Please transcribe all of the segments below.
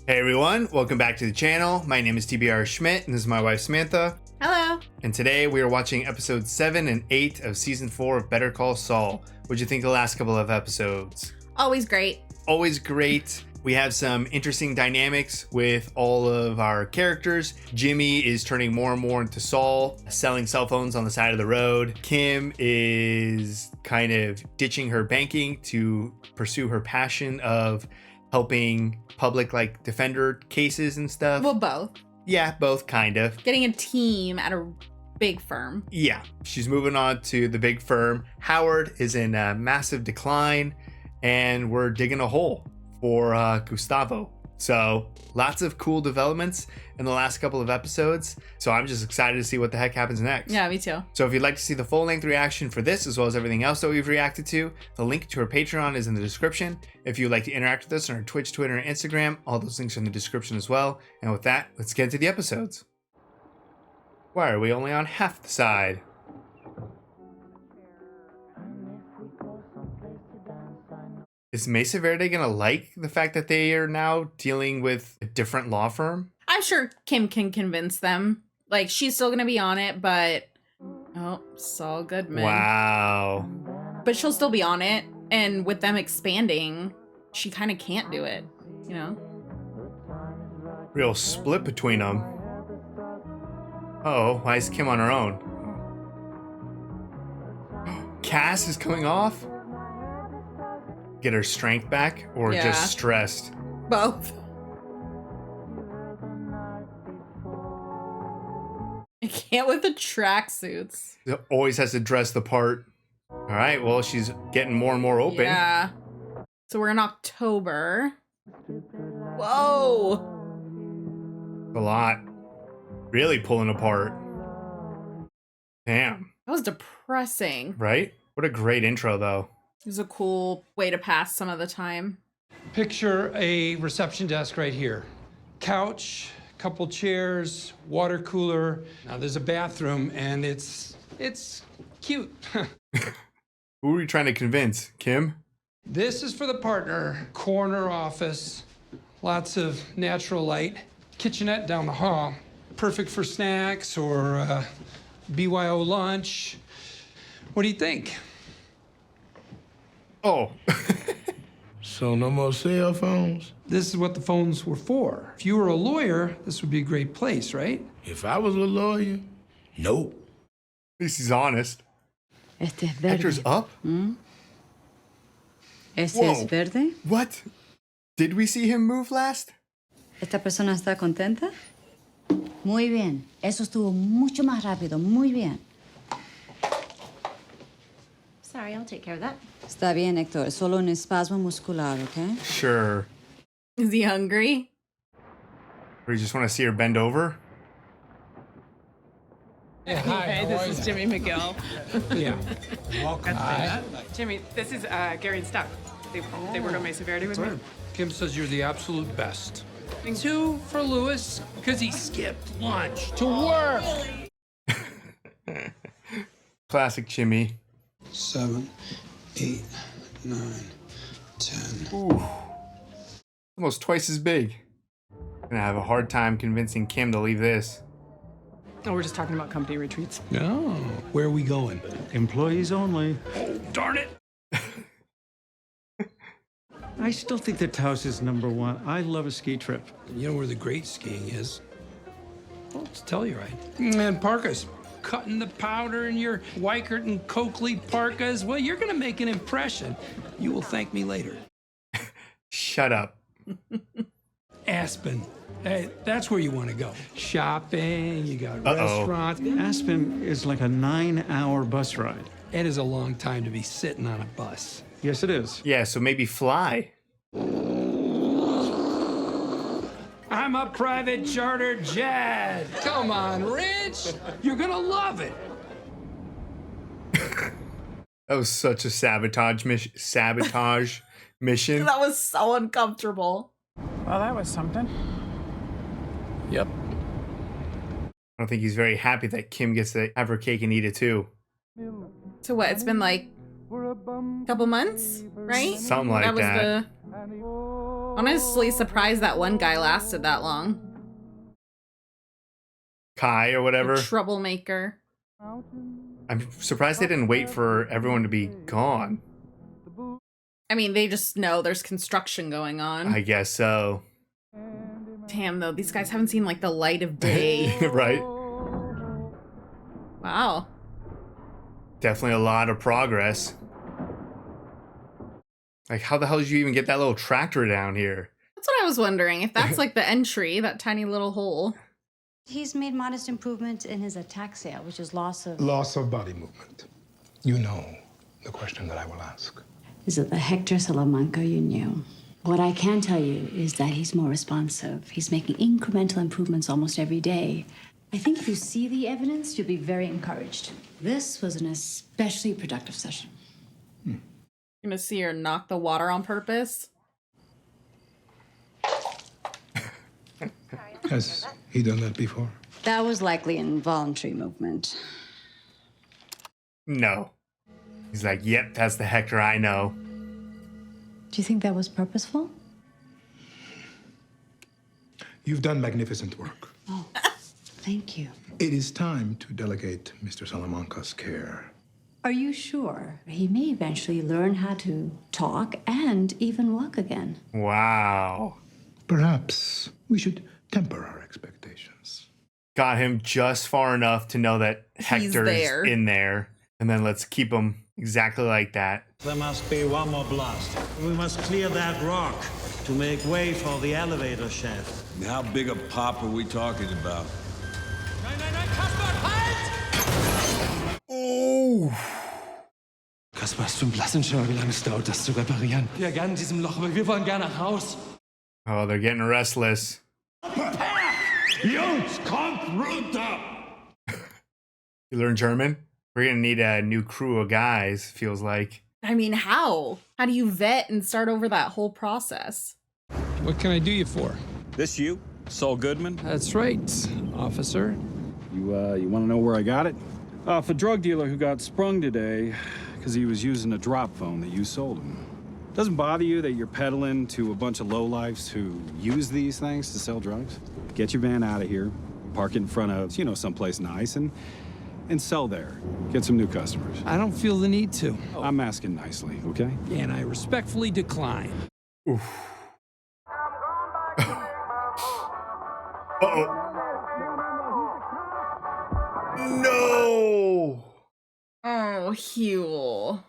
Hey everyone, welcome back to the channel. My name is TBR Schmitt and this is my wife Samantha. Hello. And today we are watching episodes 7 and 8 of season 4 of Better Call Saul. What'd you think of the last couple of episodes? Always great. Always great. We have some interesting dynamics with all of our characters. Jimmy is turning more and more into Saul, selling cell phones on the side of the road. Kim is kind of ditching her banking to pursue her passion of helping public defender cases and stuff. Well, both. Yeah, both kind of. Getting a team at a big firm. Yeah, she's moving on to the big firm. Howard is in a massive decline and we're digging a hole for Gustavo. So lots of cool developments in the last couple of episodes. So I'm just excited to see what the heck happens next. Yeah, me too. So if you'd like to see the full length reaction for this, as well as everything else that we've reacted to, the link to our Patreon is in the description. If you'd like to interact with us on our Twitch, Twitter, and Instagram, all those links are in the description as well. And with that, let's get into the episodes. Why are we only on half the side? Is Mesa Verde gonna like the fact that they are now dealing with a different law firm? I'm sure Kim can convince them. Like, she's still gonna be on it, but... Oh, Saul Goodman. Wow. But she'll still be on it, and with them expanding, she kind of can't do it, you know? Real split between them. Uh-oh, why is Kim on her own? Cass is coming off? Get her strength back or Yeah. just stressed? Both. I can't with the tracksuits. Always has to dress the part. All right, well, she's getting more and more open. Yeah. So we're in October. Whoa. A lot. Really pulling apart. Damn. That was depressing. Right? What a great intro, though. It was a cool way to pass some of the time. Picture a reception desk right here. Couch, couple chairs, water cooler. Now there's a bathroom and it's cute. Who are you trying to convince? Kim? This is for the partner. Corner office, lots of natural light. Kitchenette down the hall. Perfect for snacks or BYO lunch. What do you think? Oh. So no more cell phones? This is what the phones were for. If you were a lawyer, this would be a great place, right? If I was a lawyer, nope. At least he's honest. Este es verde. Hector's up? Ese Whoa. es verde. What? Did we see him move last? ¿Esta persona está contenta? Muy bien. Eso estuvo mucho más rápido. Muy bien. Sorry, I'll take care of that. Está bien, Héctor. Es solo un espasmo muscular, ¿ok? Sure. Is he hungry? Or you just want to see her bend over? Yeah, hi, Hey, how are this is you? Jimmy McGill. Yeah. Welcome. Hi. Jimmy, this is Gary and Stuck. They work on Mesa Verde with me. Kim says you're the absolute best. 2 for Lewis, because he skipped lunch to work. Classic Jimmy. 7, 8, 9, 10. Ooh. Almost twice as big. Gonna have a hard time convincing Kim to leave this. Oh, we're just talking about company retreats. Oh, where are we going? Employees only. Oh, darn it. I still think that Taos is #1. I love a ski trip. You know where the great skiing is? Well, let's tell you right. And parkas. Cutting the powder in your Weichert and Coakley parkas. Well, you're going to make an impression. You will thank me later. Shut up. Aspen. Hey, that's where you want to go. Shopping, you got Uh-oh. restaurants. Aspen is like a 9-hour bus ride. It is a long time to be sitting on a bus. Yes, it is. Yeah, so maybe fly. I'm a private charter jet. Come on, Rich. You're going to love it. That was such a sabotage mission. That was so uncomfortable. Well, that was something. Yep. I don't think he's very happy that Kim gets to have her cake and eat it too. So what? It's been like a couple months, right? Something like that was that. the Honestly, surprised that one guy lasted that long. Kai or whatever. The troublemaker. I'm surprised they didn't wait for everyone to be gone. I mean, they just know there's construction going on. I guess so. Damn, though, these guys haven't seen like the light of day. Right? Wow. Definitely a lot of progress. Like, how the hell did you even get that little tractor down here? That's what I was wondering. If that's like the entry, that tiny little hole. He's made modest improvement in his ataxia, which is loss of body movement. You know the question that I will ask. Is it the Hector Salamanca you knew? What I can tell you is that he's more responsive. He's making incremental improvements almost every day. I think if you see the evidence, you'll be very encouraged. This was an especially productive session. You're gonna see her knock the water on purpose. Has he done that before? That was likely an involuntary movement. No. He's like, yep, that's the Hector I know. Do you think that was purposeful? You've done magnificent work. Oh, thank you. It is time to delegate Mr. Salamanca's care. Are you sure? He may eventually learn how to talk and even walk again. Wow. Perhaps we should temper our expectations. Got him just far enough to know that Hector's there. in there. And then let's keep him exactly like that. There must be one more blast. We must clear that rock to make way for the elevator shaft. How big a pop are we talking about? Oh. Kaspar, hast du einen blassen Schimmer, wie lange es dauert, das zu reparieren? Ja, gerne in diesem Loch, aber wir wollen gerne nach Haus. Oh, they're getting restless. Jungs, kommt runter! You learn German? We're gonna need a new crew of guys, feels like. I mean, how? How do you vet and start over that whole process? What can I do you for? This you? Saul Goodman? That's right, officer. You want to know where I got it? Off a drug dealer who got sprung today because he was using a drop phone that you sold him. Doesn't bother you that you're peddling to a bunch of lowlifes who use these things to sell drugs? Get your van out of here, park it in front of, someplace nice, and sell there. Get some new customers. I don't feel the need to. I'm asking nicely, okay? And I respectfully decline. Oof. Uh-oh. No! Oh, Huel.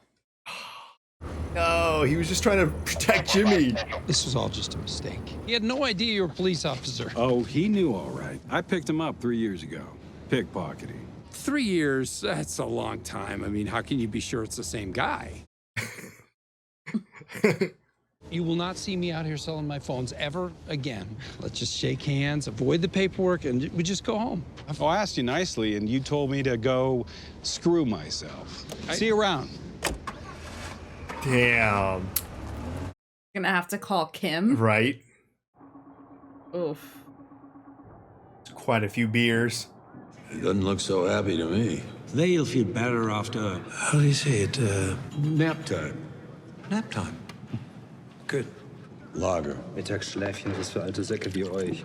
No, he was just trying to protect Jimmy. This was all just a mistake. He had no idea you were a police officer. Oh, he knew all right. I picked him up 3 years ago. Pickpocketing. 3 years, that's a long time. I mean, how can you be sure it's the same guy? You will not see me out here selling my phones ever again. Let's just shake hands, avoid the paperwork, and we just go home. Oh, I asked you nicely, and you told me to go screw myself. See you around. Damn. Gonna have to call Kim. Right? Oof. It's quite a few beers. He doesn't look so happy to me. They'll feel better after... How do you say it? Nap time. Nap time. Good. Lager. Mittagsschläfchen ist für alte Säcke wie euch.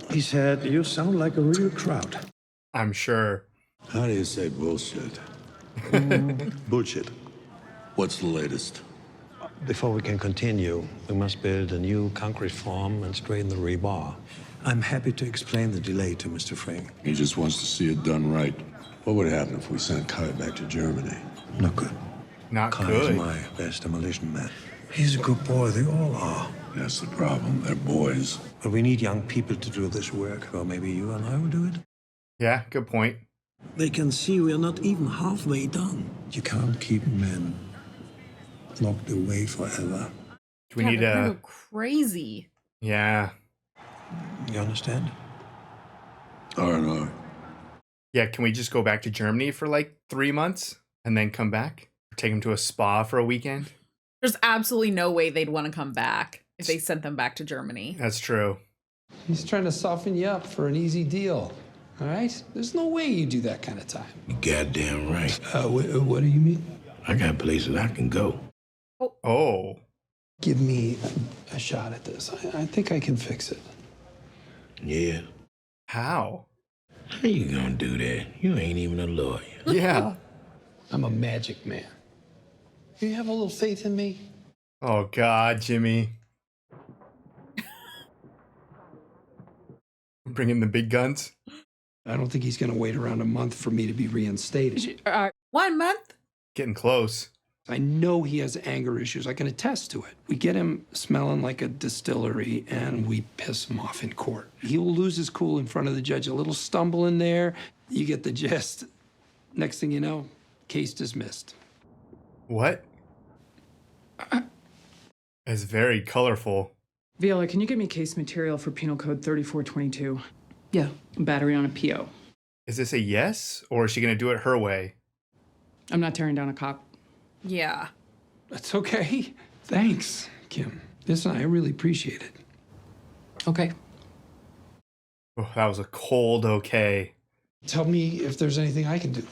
He said, you sound like a real trout. I'm sure. How do you say bullshit? Bullshit. What's the latest? Before we can continue, we must build a new concrete form and straighten the rebar. I'm happy to explain the delay to Mr. Frink. He just wants to see it done right. What would happen if we sent Kai back to Germany? Not good. Not Kai good. is my best demolition man. He's a good boy, they all are. That's the problem, they're boys. But we need young people to do this work, or maybe you and I will do it. Yeah, good point. They can see we are not even halfway done. You can't keep men locked away forever. Do we need they're gonna a... go crazy. Yeah. You understand? I don't know. Yeah, can we just go back to Germany for like 3 months and then come back? Or take him to a spa for a weekend? There's absolutely no way they'd want to come back if they sent them back to Germany. That's true. He's trying to soften you up for an easy deal. All right? There's no way you do that kind of time. You goddamn right. What do you mean? I got places I can go. Oh. Give me a shot at this. I think I can fix it. Yeah. How? How you gonna do that? You ain't even a lawyer. Yeah. I'm a magic man. You have a little faith in me? Oh, God, Jimmy. Bring in the big guns. I don't think he's going to wait around a month for me to be reinstated. 1 month? Getting close. I know he has anger issues. I can attest to it. We get him smelling like a distillery, and we piss him off in court. He will lose his cool in front of the judge. A little stumble in there, you get the gist. Next thing you know, case dismissed. What? It's very colorful. Viola, can you get me case material for Penal Code 3422? Yeah. Battery on a PO. Is this a yes, or is she going to do it her way? I'm not tearing down a cop. Yeah. That's okay. Thanks, Kim. Listen, I really appreciate it. Okay. Oh, that was a cold okay. Tell me if there's anything I can do.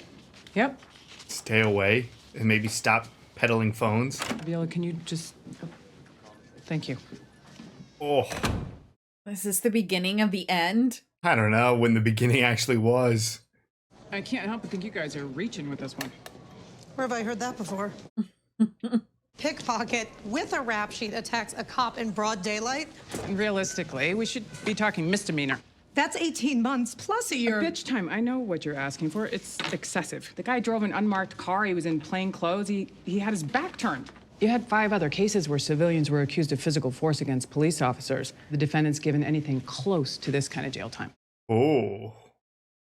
Yep. Stay away and maybe stop peddling phones. Viola, can you just... Thank you. Oh. Is this the beginning of the end? I don't know when the beginning actually was. I can't help but think you guys are reaching with this one. Where have I heard that before? Pickpocket with a rap sheet attacks a cop in broad daylight? Realistically, we should be talking misdemeanor. That's 18 months plus a year. Bitch time. I know what you're asking for. It's excessive. The guy drove an unmarked car. He was in plain clothes. He had his back turned. You had 5 other cases where civilians were accused of physical force against police officers. The defendant's given anything close to this kind of jail time. Oh.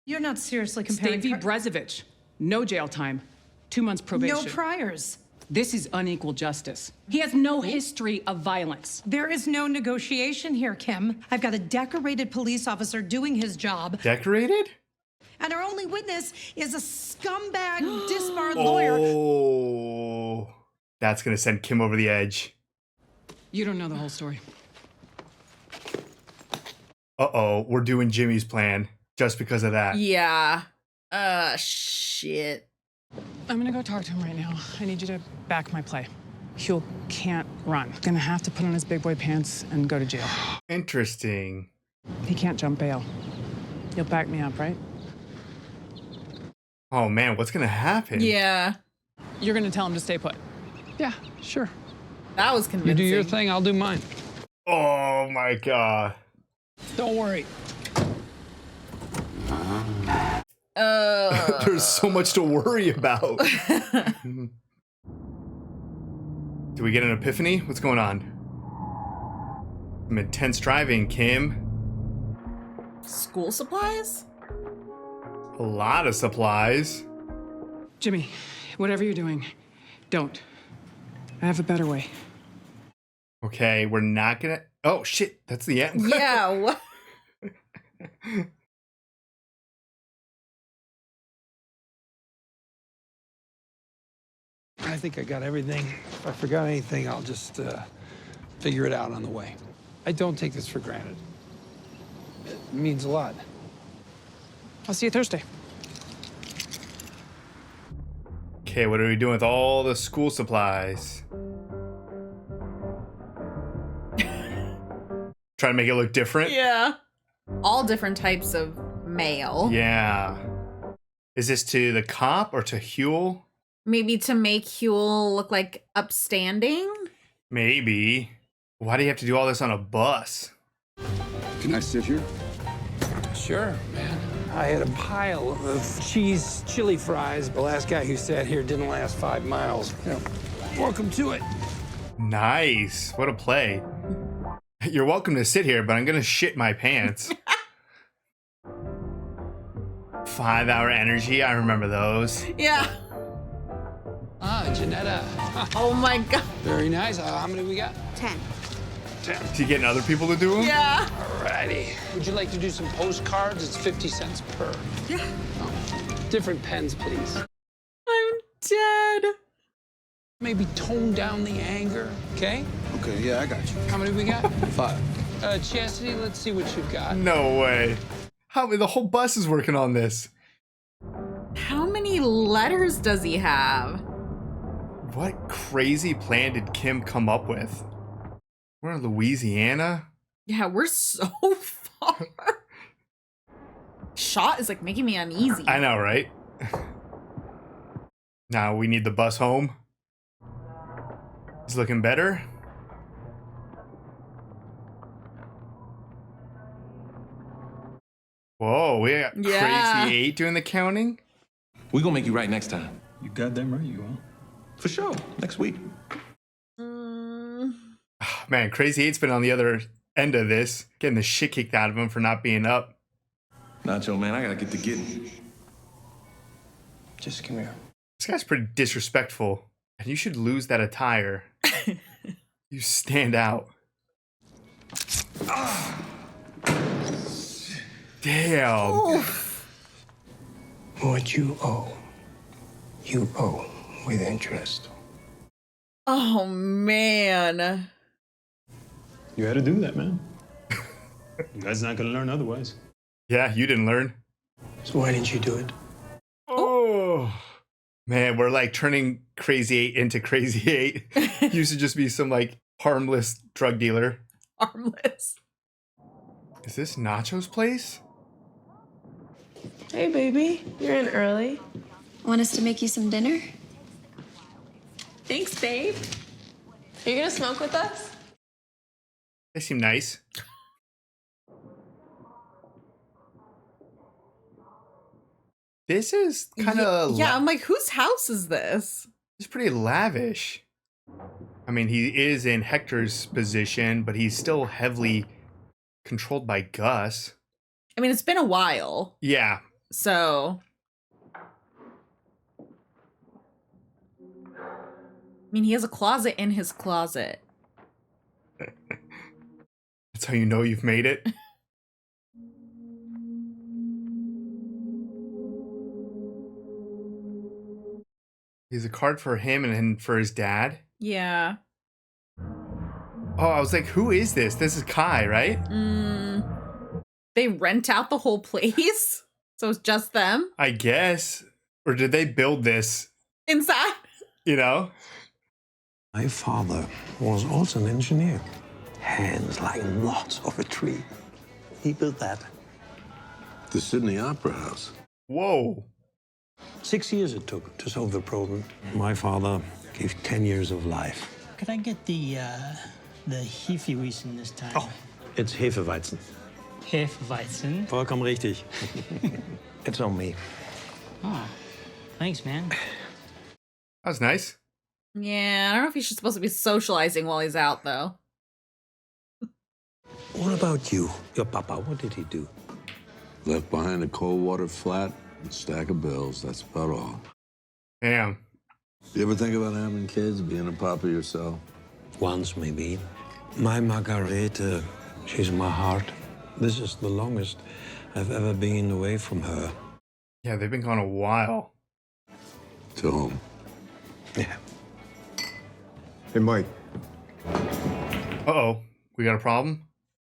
You're not seriously comparing... Stavy Brezovich. No jail time. 2 months probation. No priors. This is unequal justice. He has no history of violence. There is no negotiation here, Kim. I've got a decorated police officer doing his job. Decorated? And our only witness is a scumbag, disbarred lawyer. Oh. That's going to send Kim over the edge. You don't know the whole story. Uh-oh, we're doing Jimmy's plan just because of that. Yeah. Shit. I'm gonna go talk to him right now. I need you to back my play. Huel can't run. Gonna have to put on his big boy pants and go to jail. Interesting. He can't jump bail. You'll back me up, right? Oh, man, what's going to happen? Yeah. You're gonna tell him to stay put. Yeah, sure. That was convincing. You do your thing, I'll do mine. Oh, my God. Don't worry. There's so much to worry about. Do we get an epiphany? What's going on? Some intense driving, Kim. School supplies? A lot of supplies. Jimmy, whatever you're doing, don't. I have a better way. Okay, we're not gonna... Oh, shit, that's the end. Yeah, what? I think I got everything. If I forgot anything, I'll just figure it out on the way. I don't take this for granted. It means a lot. I'll see you Thursday. Okay, what are we doing with all the school supplies? Trying to make it look different? Yeah. All different types of mail. Yeah. Is this to the cop or to Huel? Maybe to make Huel look like upstanding? Maybe. Why do you have to do all this on a bus? Can I sit here? Sure, man. I had a pile of cheese chili fries. The last guy who sat here didn't last 5 miles. You know, welcome to it. Nice. What a play. You're welcome to sit here, but I'm gonna shit my pants. 5-hour energy, I remember those. Yeah. Ah, Janetta. Oh my God. Very nice. How many we got? 10. 10. You getting other people to do them? Yeah. Alrighty. Would you like to do some postcards? It's 50 cents per. Yeah. Oh. Different pens, please. I'm dead. Maybe tone down the anger, okay? Okay, yeah, I got you. How many we got? 5. Chastity, let's see what you've got. No way. The whole bus is working on this. How many letters does he have? What crazy plan did Kim come up with? We're in Louisiana. Yeah, we're so far. Shot is like making me uneasy. I know, right? Now we need the bus home. He's looking better. Whoa, we got Crazy 8 doing the counting. We gonna make you right next time. You goddamn right you will. For sure. Next week. Man, Crazy 8's been on the other end of this, getting the shit kicked out of him for not being up. Nacho, man, I gotta get to getting. Just come here. This guy's pretty disrespectful. And you should lose that attire. You stand out. Damn. Oof. What you owe with interest. Oh, man. You had to do that, man. You guys not gonna learn otherwise. Yeah, you didn't learn. So why didn't you do it? Oh. Man, we're like turning Crazy 8 into Crazy 8. Used to just be some like harmless drug dealer. Harmless. Is this Nacho's place? Hey, baby. You're in early. Want us to make you some dinner? Thanks, babe. Are you gonna smoke with us? They seem nice. This is kind of... Yeah, I'm like, whose house is this? It's pretty lavish. I mean, he is in Hector's position, but he's still heavily controlled by Gus. I mean, it's been a while. Yeah. So... I mean, he has a closet in his closet. That's how you know you've made it. He's a card for him and for his dad. Yeah. Oh, I was like, who is this? This is Kai, right? They rent out the whole place? So it's just them? I guess. Or did they build this? Inside? You know? My father was also an engineer. Hands like knots of a tree. He built that. The Sydney Opera House. Whoa. 6 years it took to solve the problem. My father gave 10 years of life. Could I get the Hefeweizen this time? Oh, it's Hefeweizen. Hefeweizen? Vollkommen richtig. It's on me. Oh, thanks, man. That was nice. Yeah, I don't know if he's supposed to be socializing while he's out, though. What about you? Your papa, what did he do? Left behind a cold water flat, a stack of bills. That's about all. Damn. You ever think about having kids, being a papa yourself? Once, maybe. My Margarete, she's in my heart. This is the longest I've ever been away from her. Yeah, they've been gone a while. To whom? Yeah. Hey, Mike. Uh-oh. We got a problem?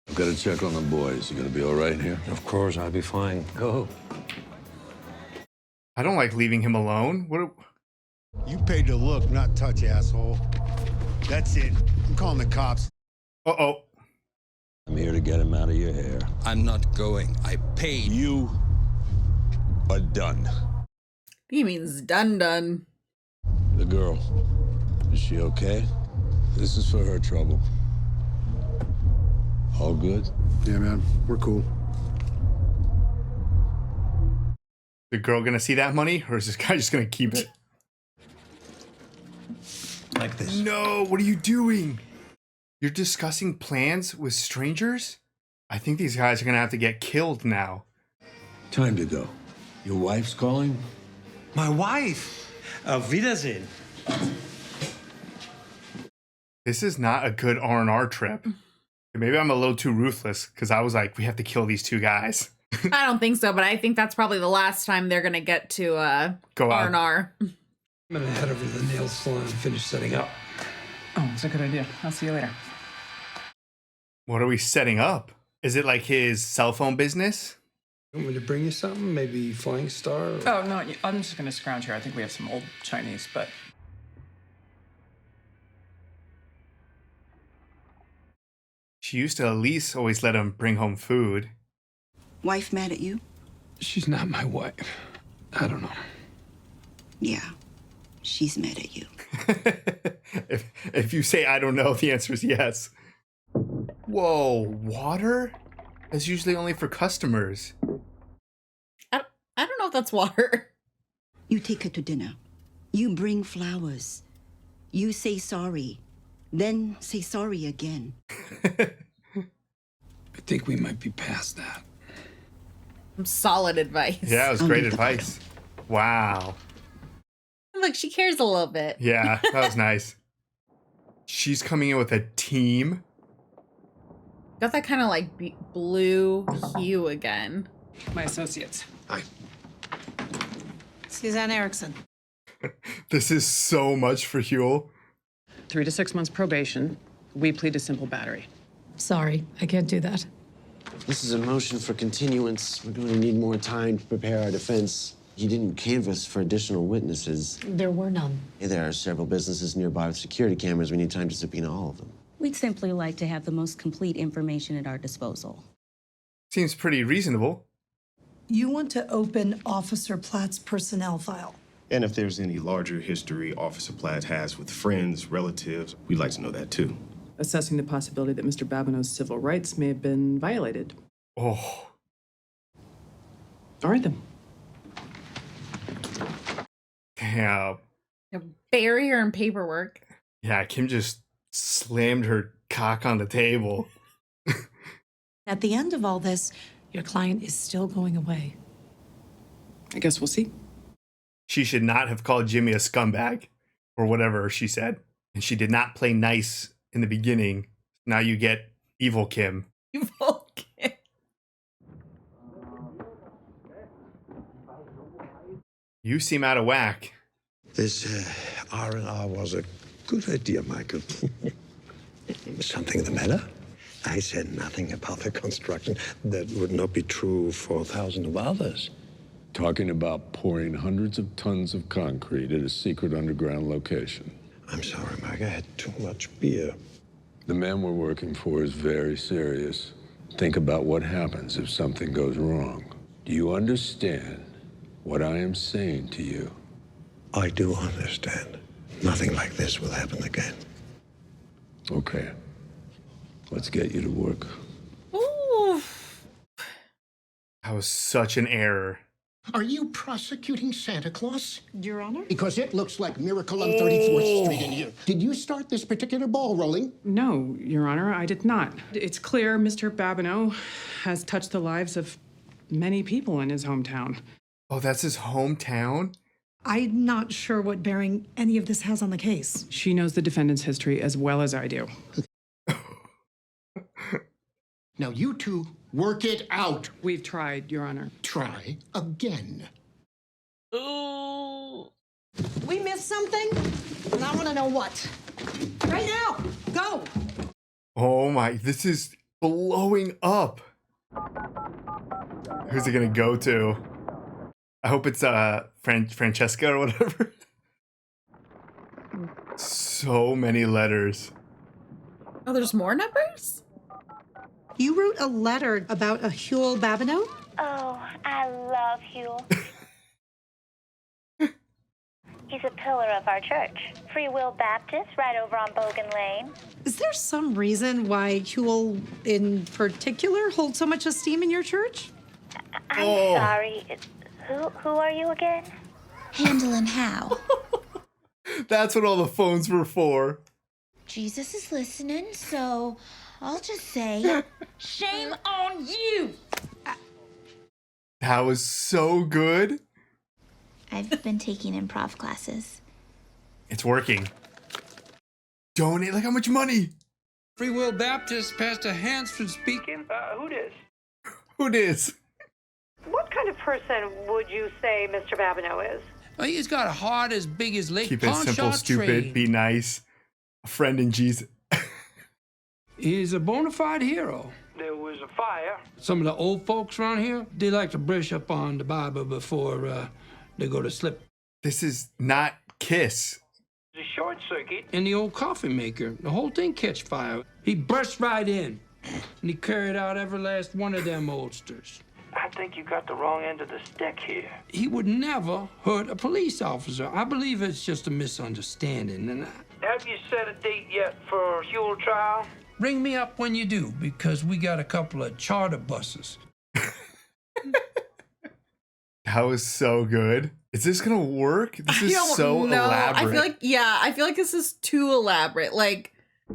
I've got to check on the boys. You gonna be all right here? Of course, I'll be fine. Go. I don't like leaving him alone. What? You paid to look, not touch, asshole. That's it. I'm calling the cops. Uh-oh. I'm here to get him out of your hair. I'm not going. I paid. You are done. He means done. The girl, is she okay? This is for her trouble. All good? Yeah, man. We're cool. The girl gonna see that money, or is this guy just gonna keep it? Like this. No, what are you doing? You're discussing plans with strangers? I think these guys are gonna have to get killed now. Time to go. Your wife's calling? My wife! Auf Wiedersehen. This is not a good R&R trip. Maybe I'm a little too ruthless, because I was like, we have to kill these two guys. I don't think so, but I think that's probably the last time they're going to get to Go out. R&R. I'm gonna head over to the nail salon and finish setting up. Oh, it's a good idea. I'll see you later. What are we setting up? Is it like his cell phone business? You want me to bring you something? Maybe Flying Star? Or... Oh, no, I'm just going to scrounge here. I think we have some old Chinese, but She used to at least always let him bring home food. Wife mad at you? She's not my wife. I don't know. Yeah, she's mad at you. If you say I don't know, the answer is yes. Whoa, water? That's usually only for customers. I don't know if that's water. You take her to dinner. You bring flowers. You say sorry. Then say sorry again. I think we might be past that. Some solid advice. Yeah, it was great advice. Wow. Look, she cares a little bit. Yeah, that was nice. She's coming in with a team. Got that kind of like blue hue again. My associates. Hi. Suzanne Erickson. This is so much for Huel. 3 to 6 months probation. We plead to simple battery. Sorry, I can't do that. This is a motion for continuance. We're going to need more time to prepare our defense. You didn't canvass for additional witnesses. There were none. There are several businesses nearby with security cameras. We need time to subpoena all of them. We'd simply like to have the most complete information at our disposal. Seems pretty reasonable. You want to open Officer Platt's personnel file. And if there's any larger history Officer Platt has with friends, relatives, we'd like to know that too. Assessing the possibility that Mr. Babineau's civil rights may have been violated. Oh. All right, then. Damn. A barrier and paperwork. Yeah, Kim just slammed her cock on the table. At the end of all this, your client is still going away. I guess we'll see. She should not have called Jimmy a scumbag, or whatever she said. And she did not play nice in the beginning. Now you get evil Kim. Evil Kim. You seem out of whack. This R&R was a good idea, Michael. Something the matter? I said nothing about the construction. That would not be true for thousands of others. Talking about pouring hundreds of tons of concrete at a secret underground location. I'm sorry, Mike. I had too much beer. The man we're working for is very serious. Think about what happens if something goes wrong. Do you understand what I am saying to you? I do understand. Nothing like this will happen again. Okay. Let's get you to work. Ooh. That was such an error. Are you prosecuting Santa Claus? Your Honor? Because it looks like Miracle on 34th Street in here. Did you start this particular ball rolling? No, Your Honor, I did not. It's clear Mr. Babineau has touched the lives of many people in his hometown. Oh, that's his hometown? I'm not sure what bearing any of this has on the case. She knows the defendant's history as well as I do. Now, you two work it out. We've tried, Your Honor. Try again. Ooh. We missed something, and I want to know what. Right now, go. Oh my, this is blowing up. Who's it gonna go to? I hope it's Francesca or whatever. So many letters. Oh, there's more numbers? You wrote a letter about a Huel Babineau? Oh, I love Huel. He's a pillar of our church. Free Will Baptist, right over on Bogan Lane. Is there some reason why Huel in particular holds so much esteem in your church? I'm sorry. Who are you again? Handle and how. That's what all the phones were for. Jesus is listening, so I'll just say, shame on you. That was so good. I've been taking improv classes. It's working. Donate, like how much money? Free Will Baptist, Pastor Hansford speaking. Who dis? Who dis? What kind of person would you say Mr. Babineau is? Well, he's got a heart as big as Lake Keep it simple, Pontchartrain. stupid, be nice. A friend in Jesus. He's a bona fide hero. There was a fire. Some of the old folks around here, they like to brush up on the Bible before they go to sleep. This is not Kiss. The short circuit. In the old coffee maker, the whole thing catch fire. He burst right in. And he carried out every last one of them oldsters. I think you got the wrong end of the stick here. He would never hurt a police officer. I believe it's just a misunderstanding. And Have you set a date yet for Huel trial? ring me up when you do, because we got a couple of charter buses. That was so good. Is this gonna work? This is so elaborate. I feel like this is too elaborate. Like,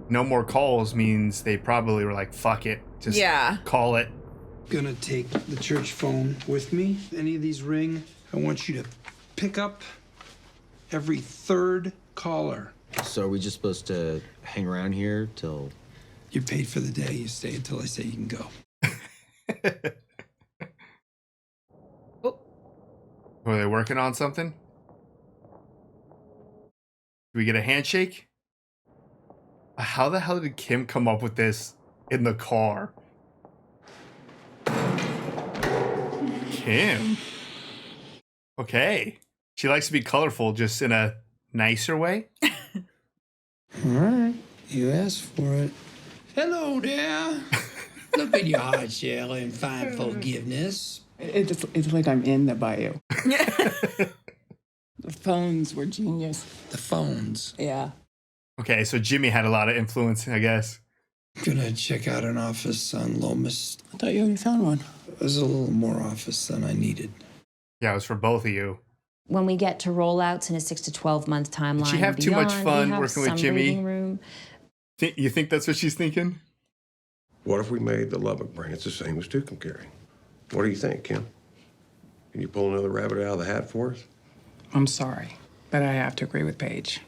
no more calls means they probably were like, fuck it. Just call it. Gonna take the church phone with me. Any of these ring, I want you to pick up every third caller. So are we just supposed to hang around here till... You're paid for the day. You stay until I say you can go. Were they working on something? Do we get a handshake? How the hell did Kim come up with this in the car? Kim? Okay. She likes to be colorful, just in a nicer way. All right. You asked for it. Hello there. Look in your heart, Shell, and find forgiveness. It's like I'm in the bayou. The phones were genius. The phones? Yeah. Okay, so Jimmy had a lot of influence, I guess. Gonna check out an office on Lomas. I thought you already found one. It was a little more office than I needed. Yeah, it was for both of you. When we get to rollouts in a 6 to 12 month timeline, Did she have too much fun working with Jimmy? Room. You think that's what she's thinking? What if we made the Lubbock branch the same as Tucumcari? What do you think, Kim? Can you pull another rabbit out of the hat for us? I'm sorry, but I have to agree with Paige.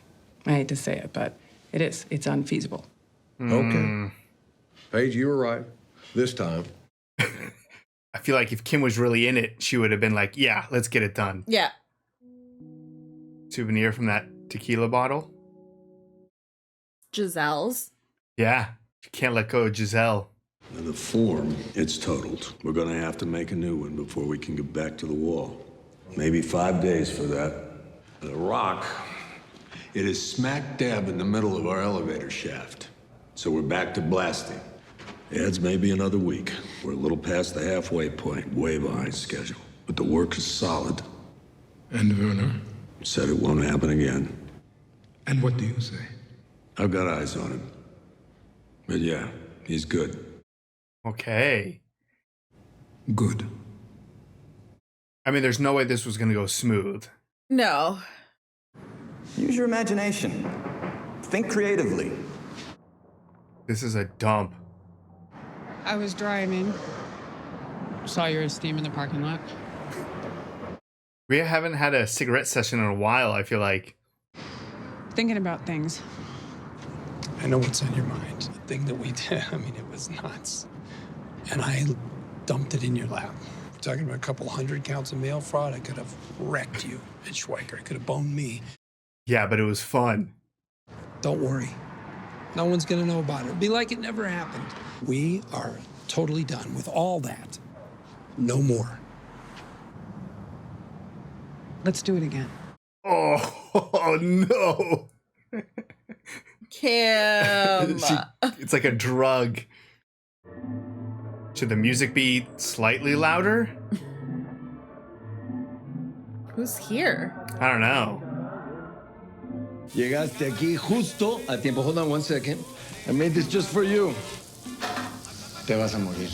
I hate to say it, but it's unfeasible. Okay. Paige, you were right. This time. I feel like if Kim was really in it, she would have been like, yeah, let's get it done. Yeah. Souvenir from that tequila bottle. Giselle's. Yeah. You can't let go of Giselle. The form, it's totaled. We're gonna have to make a new one before we can get back to the wall. Maybe 5 days for that. The rock, it is smack dab in the middle of our elevator shaft. So we're back to blasting. Adds maybe another week. We're a little past the halfway point, way behind schedule. But the work is solid. And Werner? Said it won't happen again. And what do you say? I've got eyes on him. But yeah, he's good. Okay. Good. I mean, there's no way this was going to go smooth. No. Use your imagination. Think creatively. This is a dump. I was driving. Saw your steam in the parking lot. We haven't had a cigarette session in a while, I feel like. Thinking about things. I know what's on your mind. The thing that we did, I mean, it was nuts. And I dumped it in your lap. We're talking about a couple 100 counts of mail fraud. I could have wrecked you at Schweiker. I could have boned me. Yeah, but it was fun. Don't worry. No one's gonna know about it. It'll be like it never happened. We are totally done with all that. No more. Let's do it again. Oh no. Kim. It's like a drug. Should the music be slightly louder? Who's here? I don't know. Llegaste aquí justo a tiempo. Hold on 1 second. I made this just for you. Te vas a morir.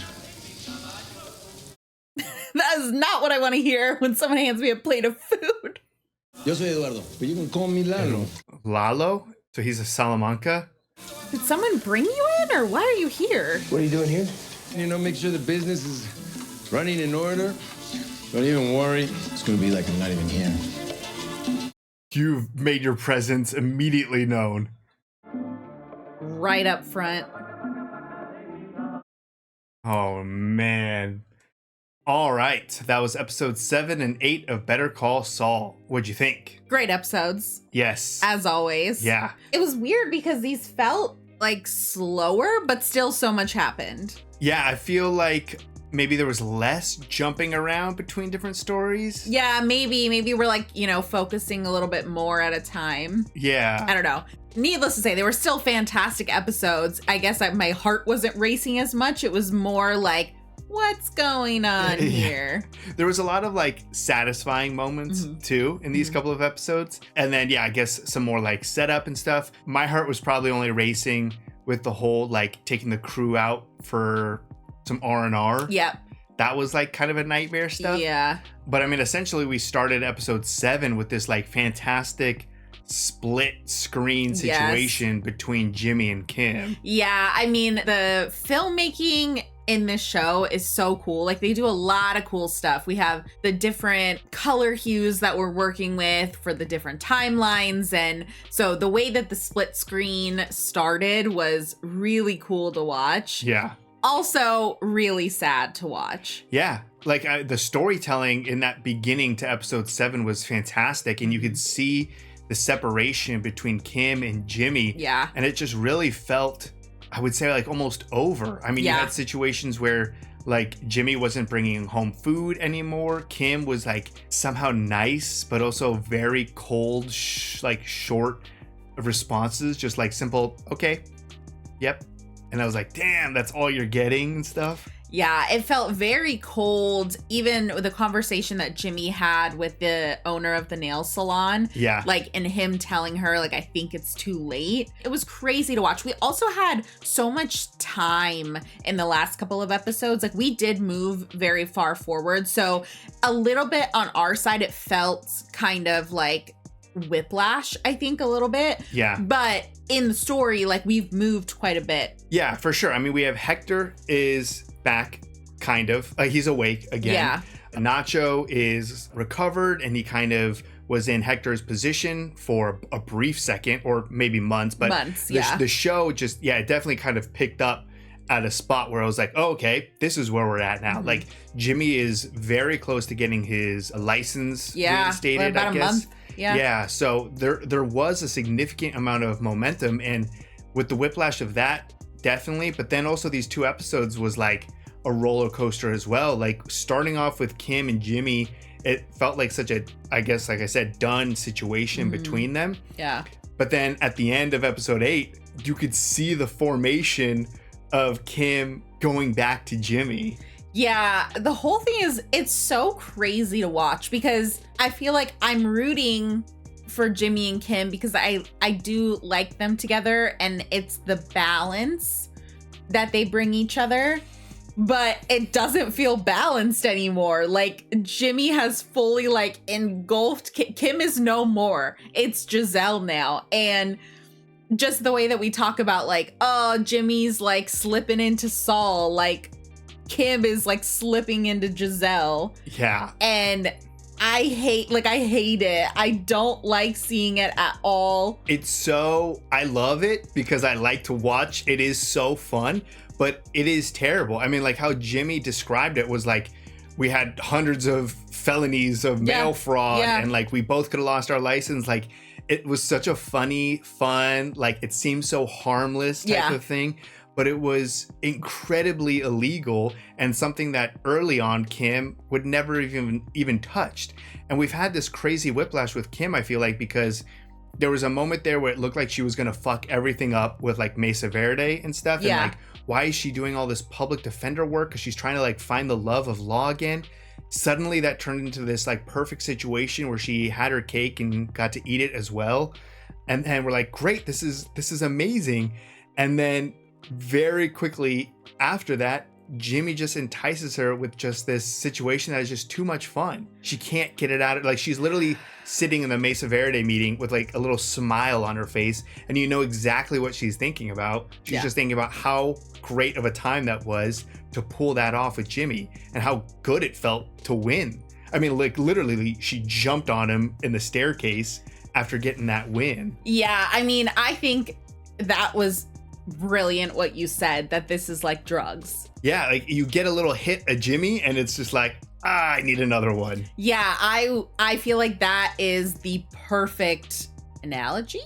That is not what I want to hear when someone hands me a plate of food. Yo soy Eduardo, but you can call me Lalo. Lalo? So he's a Salamanca? Did someone bring you in, or why are you here? What are you doing here? You know, make sure the business is running in order. Don't even worry. It's gonna be like I'm not even here. You've made your presence immediately known. Right up front. Oh, man. All right. That was episode 7 and 8 of Better Call Saul. What'd you think? Great episodes. Yes. As always. Yeah. It was weird because these felt like slower, but still so much happened. Yeah, I feel like maybe there was less jumping around between different stories. Yeah, maybe we're like, focusing a little bit more at a time. Yeah. I don't know. needless to say, they were still fantastic episodes. I guess my heart wasn't racing as much. It was more like, what's going on here? There was a lot of like satisfying moments too in these couple of episodes. And then, yeah, I guess some more like setup and stuff. My heart was probably only racing with the whole like taking the crew out for some R&R. Yep. That was like kind of a nightmare stuff. Yeah. But I mean, essentially we started episode 7 with this like fantastic split screen situation between Jimmy and Kim. Yeah, I mean, the filmmaking in this show is so cool. Like, they do a lot of cool stuff. We have the different color hues that we're working with for the different timelines. And so the way that the split screen started was really cool to watch. Yeah. Also really sad to watch. Yeah. Like the storytelling in that beginning to episode 7 was fantastic. And you could see the separation between Kim and Jimmy. Yeah. And it just really felt, I would say, like almost over. I mean, you had situations where like Jimmy wasn't bringing home food anymore. Kim was like somehow nice, but also very cold, like short responses, just like simple, okay, yep. And I was like, damn, that's all you're getting and stuff. Yeah, it felt very cold, even with the conversation that Jimmy had with the owner of the nail salon. Yeah. Like, and him telling her, like, I think it's too late. It was crazy to watch. We also had so much time in the last couple of episodes. Like, we did move very far forward. So a little bit on our side, it felt kind of like whiplash, I think, a little bit. Yeah. But in the story, like, we've moved quite a bit. Yeah, for sure. I mean, we have Hector is back, kind of. He's awake again. Yeah. Nacho is recovered, and he kind of was in Hector's position for a brief second, or maybe months. But the show just, it definitely kind of picked up at a spot where I was like, oh, okay, this is where we're at now. Mm-hmm. Like, Jimmy is very close to getting his license reinstated, about I guess. A month. Yeah, so there was a significant amount of momentum, and with the whiplash of that, definitely. But then also these 2 episodes was like a roller coaster as well. Like, starting off with Kim and Jimmy, it felt like such a, I guess, like I said, done situation between them. Yeah. But then at the end of episode 8, you could see the formation of Kim going back to Jimmy. Yeah, the whole thing is, it's so crazy to watch because I feel like I'm rooting for Jimmy and Kim because I do like them together, and it's the balance that they bring each other, but it doesn't feel balanced anymore. Like, Jimmy has fully like engulfed Kim is no more. It's Giselle now. And just the way that we talk about like, oh, Jimmy's like slipping into Saul, like Kim is like slipping into Giselle. Yeah. And I hate it. I don't like seeing it at all. I love it because I like to watch. It is so fun, but it is terrible. I mean, like how Jimmy described it was like, we had hundreds of felonies of mail fraud, and like we both could have lost our license. Like, it was such a funny, fun, like it seemed so harmless type of thing. But it was incredibly illegal and something that early on Kim would never even touched. And we've had this crazy whiplash with Kim, I feel like, because there was a moment there where it looked like she was gonna fuck everything up with like Mesa Verde and stuff. Yeah. And like, why is she doing all this public defender work? Because she's trying to like find the love of law again. Suddenly that turned into this like perfect situation where she had her cake and got to eat it as well. And we're like, great, this is amazing. And then very quickly after that, Jimmy just entices her with just this situation that is just too much fun. She can't get it out of, like, she's literally sitting in the Mesa Verde meeting with like a little smile on her face, and you know exactly what she's thinking about. She's just thinking about how great of a time that was to pull that off with Jimmy and how good it felt to win. I mean, like, literally she jumped on him in the staircase after getting that win. Yeah, I mean, I think that was brilliant what you said, that this is like drugs. Yeah, like you get a little hit of Jimmy and it's just like, I need another one. Yeah, I feel like that is the perfect analogy.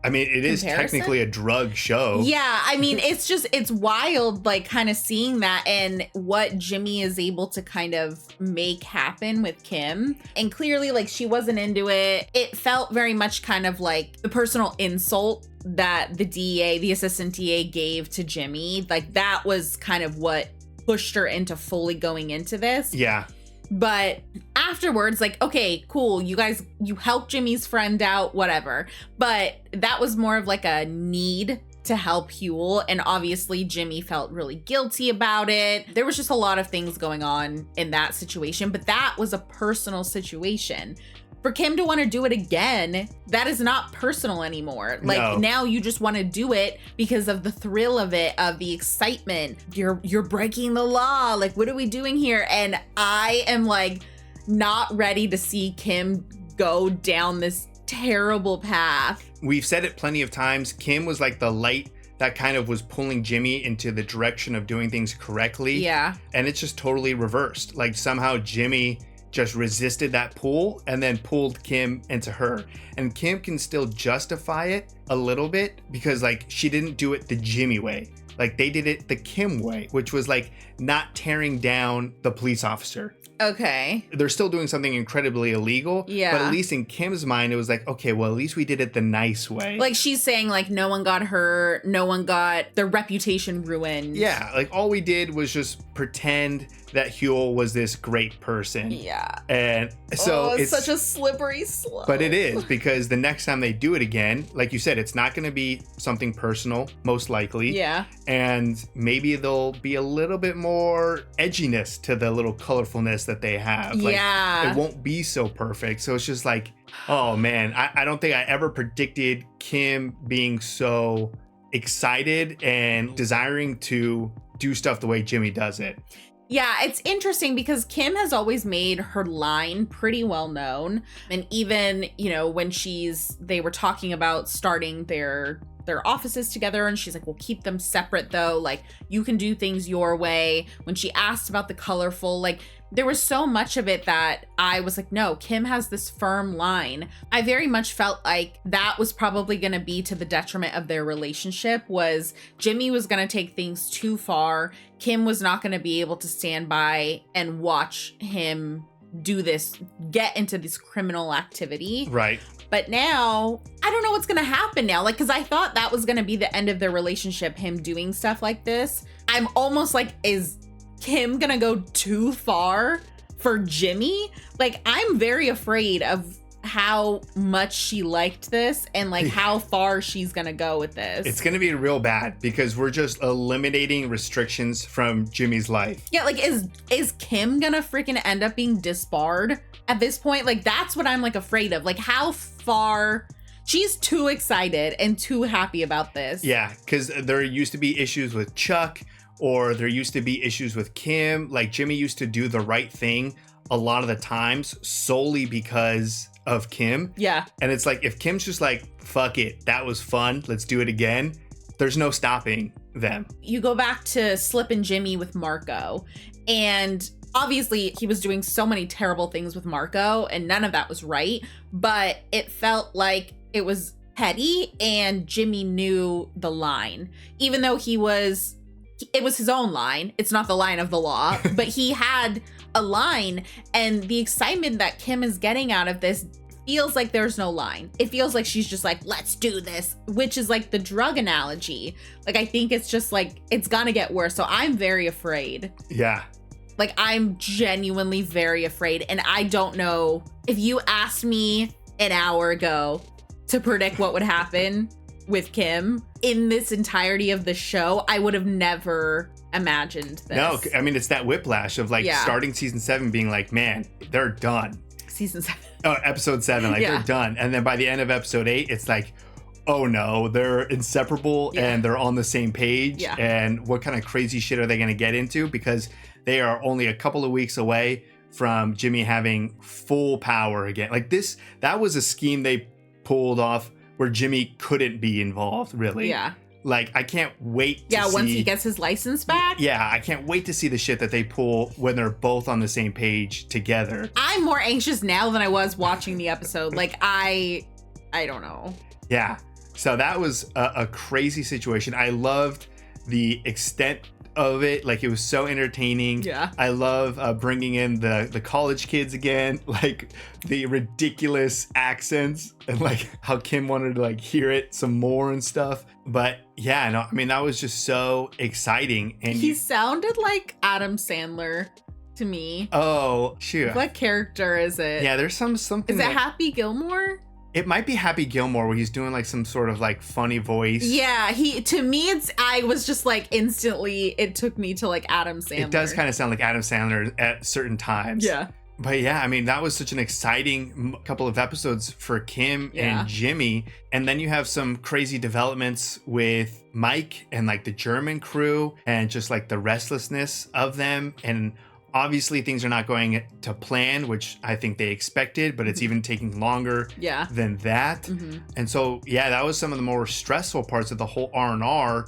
I mean, it is technically a drug show. Yeah, I mean, it's wild, like, kind of seeing that and what Jimmy is able to kind of make happen with Kim. And clearly, like, she wasn't into it. It felt very much kind of like the personal insult that the assistant DA gave to Jimmy. Like, that was kind of what pushed her into fully going into this. Yeah. But afterwards, like, okay, cool. You helped Jimmy's friend out, whatever. But that was more of like a need to help Huel. And obviously Jimmy felt really guilty about it. There was just a lot of things going on in that situation, but that was a personal situation. For Kim to want to do it again, that is not personal anymore. Like, now you just want to do it because of the thrill of it, of the excitement. You're breaking the law. Like, what are we doing here? And I am like not ready to see Kim go down this terrible path. We've said it plenty of times. Kim was like the light that kind of was pulling Jimmy into the direction of doing things correctly. Yeah. And it's just totally reversed. Like, somehow Jimmy just resisted that pull and then pulled Kim into her. And Kim can still justify it a little bit because, like, she didn't do it the Jimmy way. Like, they did it the Kim way, which was like not tearing down the police officer. Okay. They're still doing something incredibly illegal. Yeah. But at least in Kim's mind, it was like, okay, well, at least we did it the nice way. Like, she's saying, like, no one got hurt, no one got their reputation ruined. Yeah, like, all we did was just pretend that Huel was this great person. Yeah. And so it's such a slippery slope. But it is, because the next time they do it again, like you said, it's not going to be something personal, most likely. Yeah. And maybe there'll be a little bit more edginess to the little colorfulness that they have. Like, yeah. It won't be so perfect. So it's just like, oh man, I don't think I ever predicted Kim being so excited and desiring to do stuff the way Jimmy does it. Yeah, it's interesting because Kim has always made her line pretty well known. And even, you know, when they were talking about starting their offices together, and she's like, we'll keep them separate though. Like, you can do things your way. When she asked about the colorful, like, there was so much of it that I was like, no, Kim has this firm line. I very much felt like that was probably going to be to the detriment of their relationship, was Jimmy was going to take things too far. Kim was not going to be able to stand by and watch him do this, get into this criminal activity. Right. But now, I don't know what's going to happen now. Like, because I thought that was going to be the end of their relationship, him doing stuff like this. I'm almost like, is Kim gonna go too far for Jimmy? Like, I'm very afraid of how much she liked this and like how far she's gonna go with this. It's gonna be real bad because we're just eliminating restrictions from Jimmy's life. Yeah, like, is Kim gonna freaking end up being disbarred at this point? Like, that's what I'm like afraid of. Like, how far she's too excited and too happy about this. Yeah, because there used to be issues with Chuck, or there used to be issues with Kim. Like, Jimmy used to do the right thing a lot of the times solely because of Kim. Yeah. And it's like, if Kim's just like, fuck it, that was fun, let's do it again, there's no stopping them. You go back to Slippin' Jimmy with Marco, and obviously he was doing so many terrible things with Marco and none of that was right, but it felt like it was petty and Jimmy knew the line, even though it was his own line. It's not the line of the law, but he had a line, and the excitement that Kim is getting out of this feels like there's no line. It feels like she's just like, let's do this, which is like the drug analogy. Like, I think it's just like, it's gonna get worse. So I'm very afraid. Yeah. Like, I'm genuinely very afraid. And I don't know, if you asked me an hour ago to predict what would happen with Kim in this entirety of the show, I would have never imagined this. No, I mean, it's that whiplash of like starting season 7 being like, man, they're done. Season 7. Oh, episode 7, like they're done. And then by the end of episode 8, it's like, oh no, they're inseparable and they're on the same page. Yeah. And what kind of crazy shit are they going to get into? Because they are only a couple of weeks away from Jimmy having full power again. Like, that was a scheme they pulled off where Jimmy couldn't be involved, really. Yeah. Like, I can't wait to see... once he gets his license back? Yeah, I can't wait to see the shit that they pull when they're both on the same page together. I'm more anxious now than I was watching the episode. Like, I don't know. Yeah. So that was a crazy situation. I loved the extent of it. Like, it was so entertaining. Yeah. I love bringing in the college kids again, like the ridiculous accents and like how Kim wanted to like hear it some more and stuff. But yeah, no, I mean, that was just so exciting. And he sounded like Adam Sandler to me. Oh, shoot. What character is it? Yeah, there's something. Is it like, Happy Gilmore? It might be Happy Gilmore where he's doing like some sort of like funny voice. Yeah, I was just like instantly, it took me to like Adam Sandler. It does kind of sound like Adam Sandler at certain times. Yeah. But yeah, I mean, that was such an exciting couple of episodes for Kim and Jimmy. And then you have some crazy developments with Mike and like the German crew and just like the restlessness of them. And obviously things are not going to plan, which I think they expected, but it's even taking longer than that. And so, yeah, that was some of the more stressful parts of the whole R&R,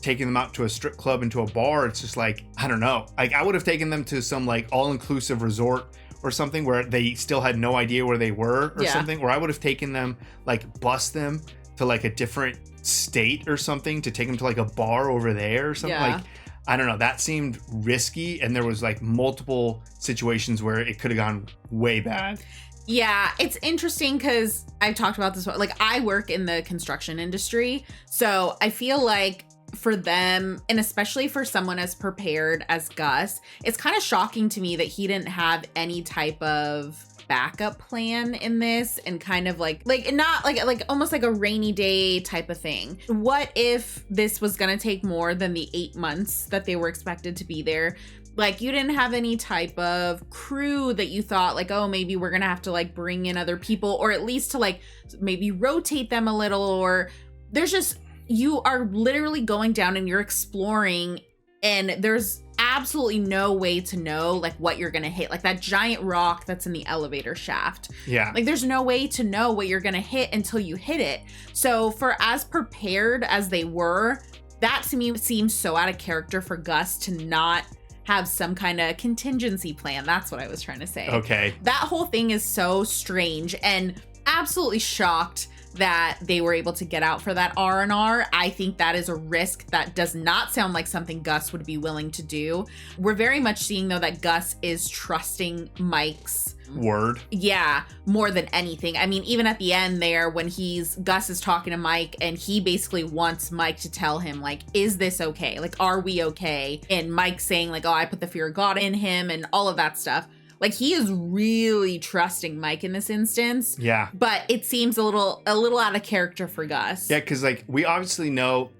taking them out to a strip club and to a bar. It's just like, I don't know. Like, I would have taken them to some like all-inclusive resort or something where they still had no idea where they were or something, or I would have taken them, like bus them to like a different state or something to take them to like a bar over there or something. Like, I don't know, that seemed risky, and there was like multiple situations where it could have gone way bad. Yeah, it's interesting because I've talked about this, like I work in the construction industry, so I feel like for them, and especially for someone as prepared as Gus, it's kind of shocking to me that he didn't have any type of backup plan in this, and kind of like not like almost like a rainy day type of thing. What if this was gonna take more than the 8 months that they were expected to be there? Like, you didn't have any type of crew that you thought like, oh, maybe we're gonna have to like bring in other people, or at least to like maybe rotate them a little, or there's just, you are literally going down and you're exploring, and there's absolutely no way to know like what you're gonna hit, like that giant rock that's in the elevator shaft. Yeah, like there's no way to know what you're gonna hit until you hit it. So for as prepared as they were, that to me seems so out of character for Gus to not have some kind of contingency plan. That's what I was trying to say. Okay, that whole thing is so strange, and absolutely shocked that they were able to get out for that R&R. I think that is a risk that does not sound like something Gus would be willing to do. We're very much seeing though that Gus is trusting Mike's word. Yeah, more than anything. I mean, even at the end there when Gus is talking to Mike, and he basically wants Mike to tell him like, is this okay? Like, are we okay? And Mike saying like, oh, I put the fear of God in him and all of that stuff. Like, he is really trusting Mike in this instance. Yeah. But it seems a little out of character for Gus. Yeah, because like we obviously know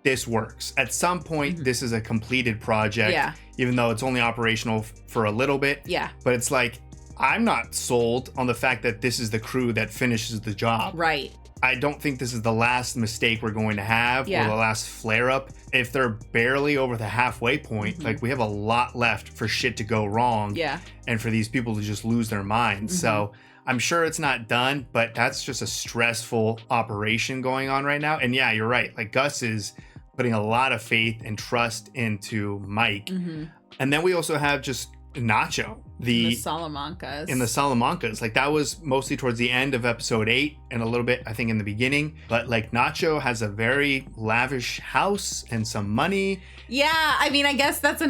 this works. At some point, this is a completed project. Yeah. Even though it's only operational for a little bit. Yeah. But it's like, I'm not sold on the fact that this is the crew that finishes the job. Right. I don't think this is the last mistake we're going to have, or the last flare up. If they're barely over the halfway point, like, we have a lot left for shit to go wrong. Yeah. And for these people to just lose their minds. So I'm sure it's not done, but that's just a stressful operation going on right now. And yeah, you're right. Like, Gus is putting a lot of faith and trust into Mike. And then we also have just Nacho, the Salamancas. In the Salamancas. Like, that was mostly towards the end of episode 8 and a little bit, I think, in the beginning. But like, Nacho has a very lavish house and some money. Yeah, I mean, I guess that's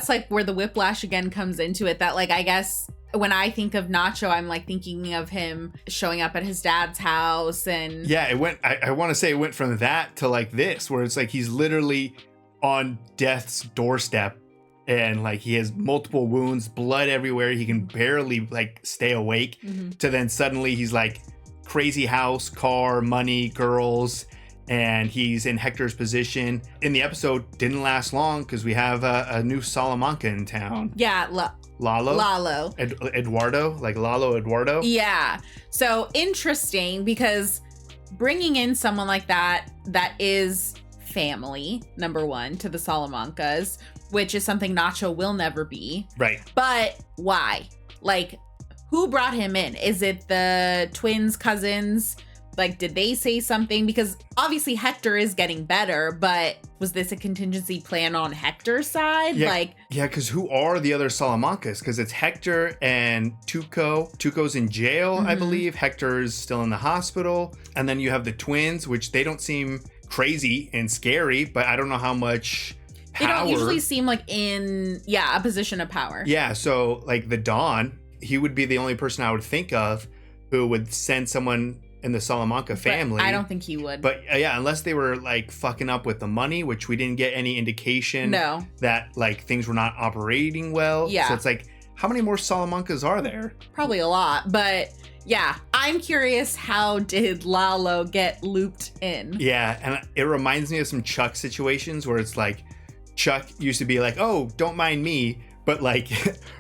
like where the whiplash again comes into it. That like, I guess when I think of Nacho, I'm like thinking of him showing up at his dad's house. And yeah, it went, I want to say it went from that to like this, where it's like he's literally on death's doorstep. And like, he has multiple wounds, blood everywhere. He can barely like stay awake. To then suddenly he's like, crazy house, car, money, girls, and he's in Hector's position. In the episode, didn't last long because we have a new Salamanca in town. Yeah, Lalo. Eduardo, like Lalo Eduardo. Yeah. So interesting, because bringing in someone like that is family, number one, to the Salamancas, which is something Nacho will never be. Right. But why? Like, who brought him in? Is it the twins, cousins? Like, did they say something? Because obviously Hector is getting better, but was this a contingency plan on Hector's side? Yeah, because who are the other Salamancas? Because it's Hector and Tuco. Tuco's in jail, I believe. Hector's still in the hospital. And then you have the twins, which they don't seem crazy and scary, but I don't know how much power. They don't usually seem like in, a position of power. Yeah, so like the Don, he would be the only person I would think of who would send someone in the Salamanca family. But I don't think he would. But unless they were like fucking up with the money, which we didn't get any indication that like things were not operating well. Yeah. So it's like, how many more Salamancas are there? Probably a lot, but yeah, I'm curious, how did Lalo get looped in? Yeah, and it reminds me of some Chuck situations where it's like, Chuck used to be like, oh, don't mind me. But like,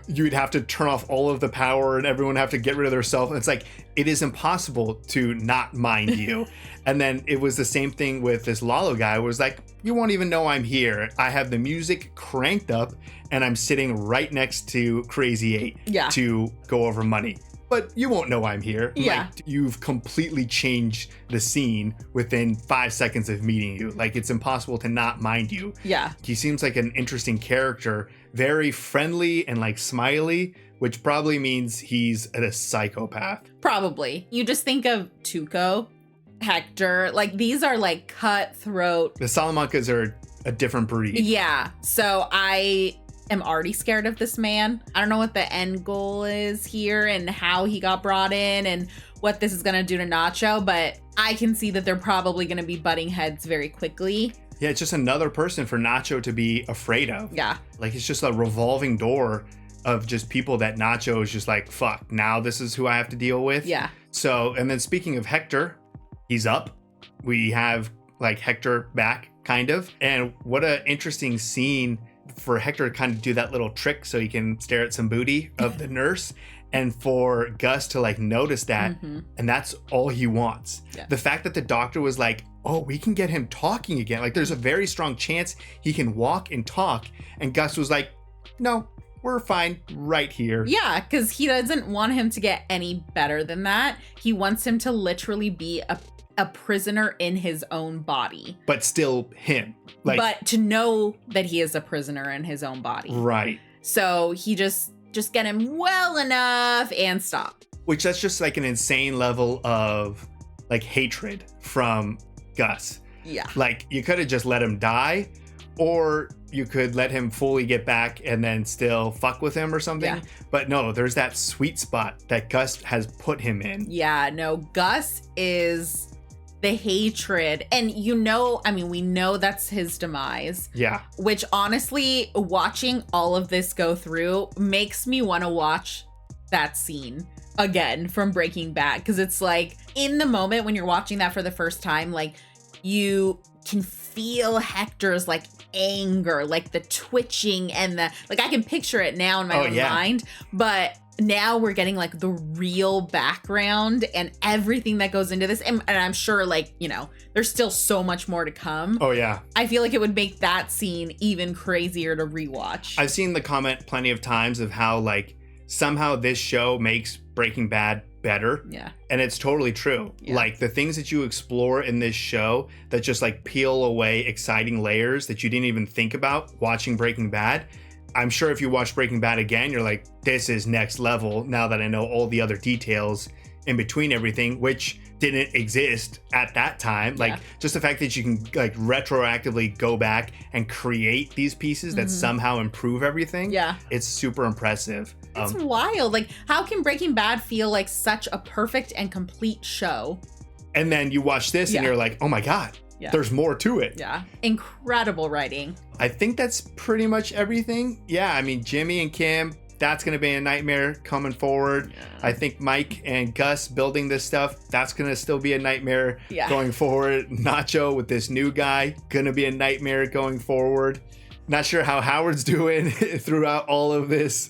you'd have to turn off all of the power and everyone have to get rid of their self. And it's like, it is impossible to not mind you. And then it was the same thing with this Lalo guy, where it's like, you won't even know I'm here. I have the music cranked up and I'm sitting right next to Crazy 8 to go over money. But you won't know I'm here. Yeah. Like, you've completely changed the scene within 5 seconds of meeting you. Like, it's impossible to not mind you. Yeah. He seems like an interesting character, very friendly and like smiley, which probably means he's a psychopath. Probably. You just think of Tuco, Hector, like these are like cutthroat. The Salamancas are a different breed. Yeah. So I am already scared of this man. I don't know what the end goal is here and how he got brought in and what this is going to do to Nacho, but I can see that they're probably going to be butting heads very quickly. Yeah, it's just another person for Nacho to be afraid of. Yeah. Like, it's just a revolving door of just people that Nacho is just like, fuck, now this is who I have to deal with. Yeah. So, and then speaking of Hector, he's up. We have like Hector back, kind of. And what an interesting scene for Hector to kind of do that little trick so he can stare at some booty of the nurse. And for Gus to like notice that, and that's all he wants. Yeah. The fact that the doctor was like, oh, we can get him talking again. Like, there's a very strong chance he can walk and talk. And Gus was like, no, we're fine right here. Yeah, because he doesn't want him to get any better than that. He wants him to literally be a prisoner in his own body. But still him. Like, but to know that he is a prisoner in his own body. Right. So he just get him well enough and stop. Which that's just like an insane level of like hatred from Gus. Yeah. Like, you could have just let him die, or you could let him fully get back and then still fuck with him or something. Yeah. But no, there's that sweet spot that Gus has put him in. Yeah, no, Gus is the hatred. And we know that's his demise. Yeah. Which honestly, watching all of this go through makes me want to watch that scene again from Breaking Bad. Because it's like, in the moment when you're watching that for the first time, like, you can feel Hector's like anger, like the twitching and the, like, I can picture it now in my own mind. But now we're getting like the real background and everything that goes into this. And I'm sure, like, there's still so much more to come. Oh, yeah. I feel like it would make that scene even crazier to rewatch. I've seen the comment plenty of times of how, like, somehow this show makes Breaking Bad better. Yeah. And it's totally true. Yeah. Like, the things that you explore in this show that just like peel away exciting layers that you didn't even think about watching Breaking Bad. I'm sure if you watch Breaking Bad again, you're like, this is next level now that I know all the other details in between everything, which didn't exist at that time. Like, just the fact that you can like retroactively go back and create these pieces that somehow improve everything. Yeah. It's super impressive. It's wild. Like, how can Breaking Bad feel like such a perfect and complete show? And then you watch this and you're like, oh my God, there's more to it. Yeah. Incredible writing. I think that's pretty much everything. Yeah, I mean, Jimmy and Kim, that's going to be a nightmare coming forward. Yeah. I think Mike and Gus building this stuff, that's going to still be a nightmare going forward. Nacho with this new guy, going to be a nightmare going forward. Not sure how Howard's doing throughout all of this.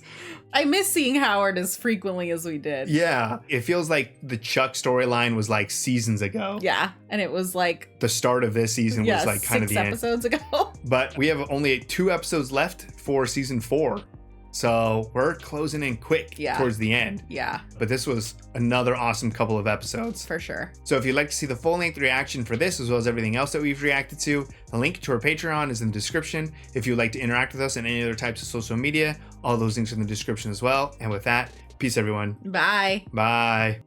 I miss seeing Howard as frequently as we did. Yeah, it feels like the Chuck storyline was like seasons ago. Yeah, and it was like the start of this season was like kind of the 6 episodes ago. But we have only 2 episodes left for season 4. So we're closing in quick towards the end. Yeah. But this was another awesome couple of episodes. For sure. So if you'd like to see the full-length reaction for this, as well as everything else that we've reacted to, the link to our Patreon is in the description. If you'd like to interact with us in any other types of social media, all those links are in the description as well. And with that, peace, everyone. Bye. Bye.